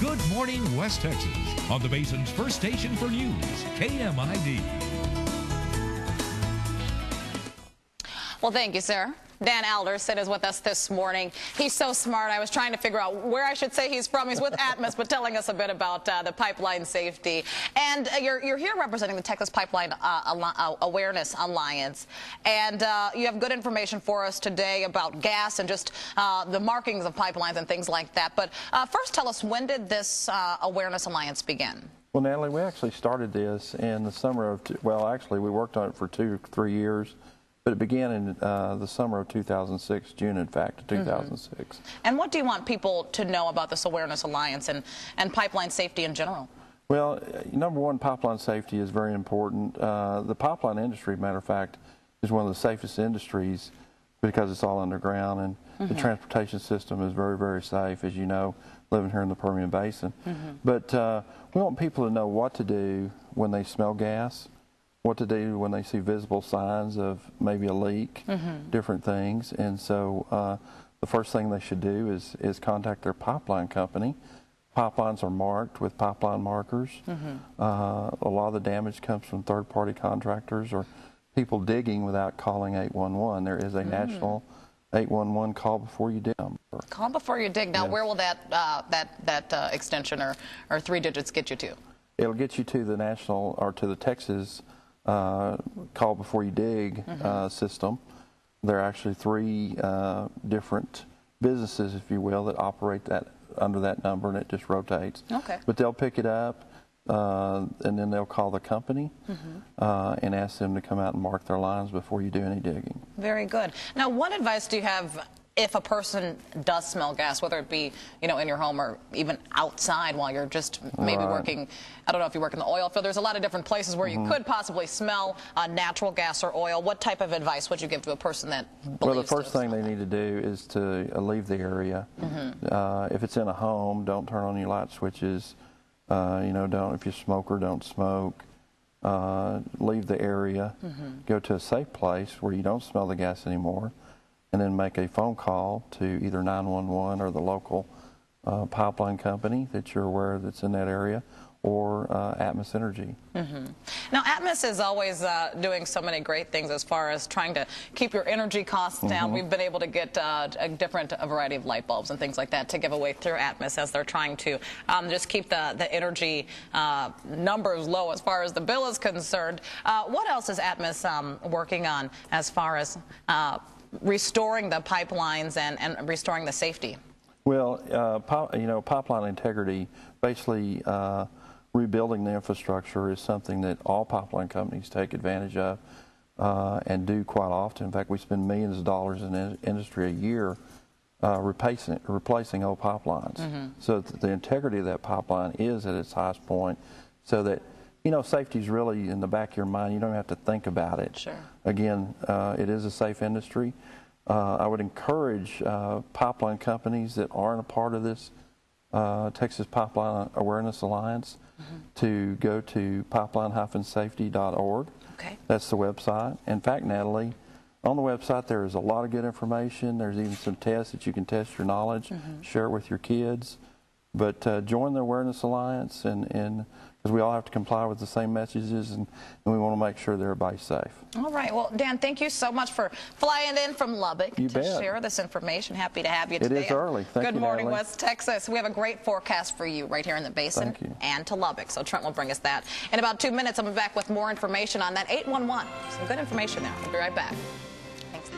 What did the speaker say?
Good morning, West Texas, on the Basin's first station for news, KMID. Well, thank you, sir. Dan Alderson is with us this morning. He's so smart. I was trying to figure out where I should say he's from. He's with Atmos, but telling us a bit about the pipeline safety. And you're here representing the Texas Pipeline Awareness Alliance. And you have good information for us today about gas and just the markings of pipelines and things like that. But first, tell us, when did this Awareness Alliance begin? Well, Natalie, we actually started this in the summer of, well, actually, we worked on it for 2 to 3 years. But it began in the summer of 2006, June, in fact, of 2006. And what do you want people to know about this Awareness Alliance and pipeline safety in general? Well, number one, pipeline safety is very important. The pipeline industry, matter of fact, is one of the safest industries because it's all underground, and the transportation system is very, very safe, as you know, living here in the Permian Basin. But we want people to know what to do when they smell gas, what to do when they see visible signs of maybe a leak, different things. And so the first thing they should do is contact their pipeline company. Pipelines are marked with pipeline markers. A lot of the damage comes from third-party contractors or people digging without calling 811. There is a national 811 call before you dig. Call before you dig. Now, where will that extension or 3 digits get you to? It'll get you to the national or to the Texas call before you dig system. There are actually 3 different businesses, if you will, that operate that under that number, and it just rotates. Okay. But they'll pick it up, and then they'll call the company and ask them to come out and mark their lines before you do any digging. Very good. Now, what advice do you have if a person does smell gas, whether it be, you know, in your home or even outside while you're just maybe working, I don't know if you work in the oil field, there's a lot of different places where you could possibly smell natural gas or oil. What type of advice would you give to a person that believes? Well, the first thing they need to do is to leave the area. If it's in a home, don't turn on your light switches. You know, if you're a smoker, don't smoke. Leave the area. Go to a safe place where you don't smell the gas anymore, and then make a phone call to either 911 or the local pipeline company that you're aware that's in that area, or Atmos Energy. Now, Atmos is always doing so many great things as far as trying to keep your energy costs down. We've been able to get a variety of light bulbs and things like that to give away through Atmos as they're trying to just keep the energy numbers low as far as the bill is concerned. What else is Atmos working on as far as restoring the pipelines and restoring the safety? Well, you know, pipeline integrity, basically rebuilding the infrastructure is something that all pipeline companies take advantage of and do quite often. In fact, we spend millions of dollars in the industry a year replacing old pipelines. So that the integrity of that pipeline is at its highest point, so that, you know, safety is really in the back of your mind. You don't have to think about it. Sure. Again, it is a safe industry. I would encourage pipeline companies that aren't a part of this Texas Pipeline Awareness Alliance to go to pipeline-safety.org. Okay. That's the website. In fact, Natalie, on the website there is a lot of good information. There's even some tests that you can test your knowledge, share it with your kids. But join the Awareness Alliance, and because we all have to comply with the same messages, and we want to make sure that everybody's safe. All right. Well, Dan, thank you so much for flying in from Lubbock to share this information. Happy to have you today. It is early. Thank you, Good morning, Natalie. West Texas. We have a great forecast for you right here in the Basin and to Lubbock. So Trent will bring us that. In about 2 minutes, I'll be back with more information on that 811. Some good information there. We'll be right back. Thanks.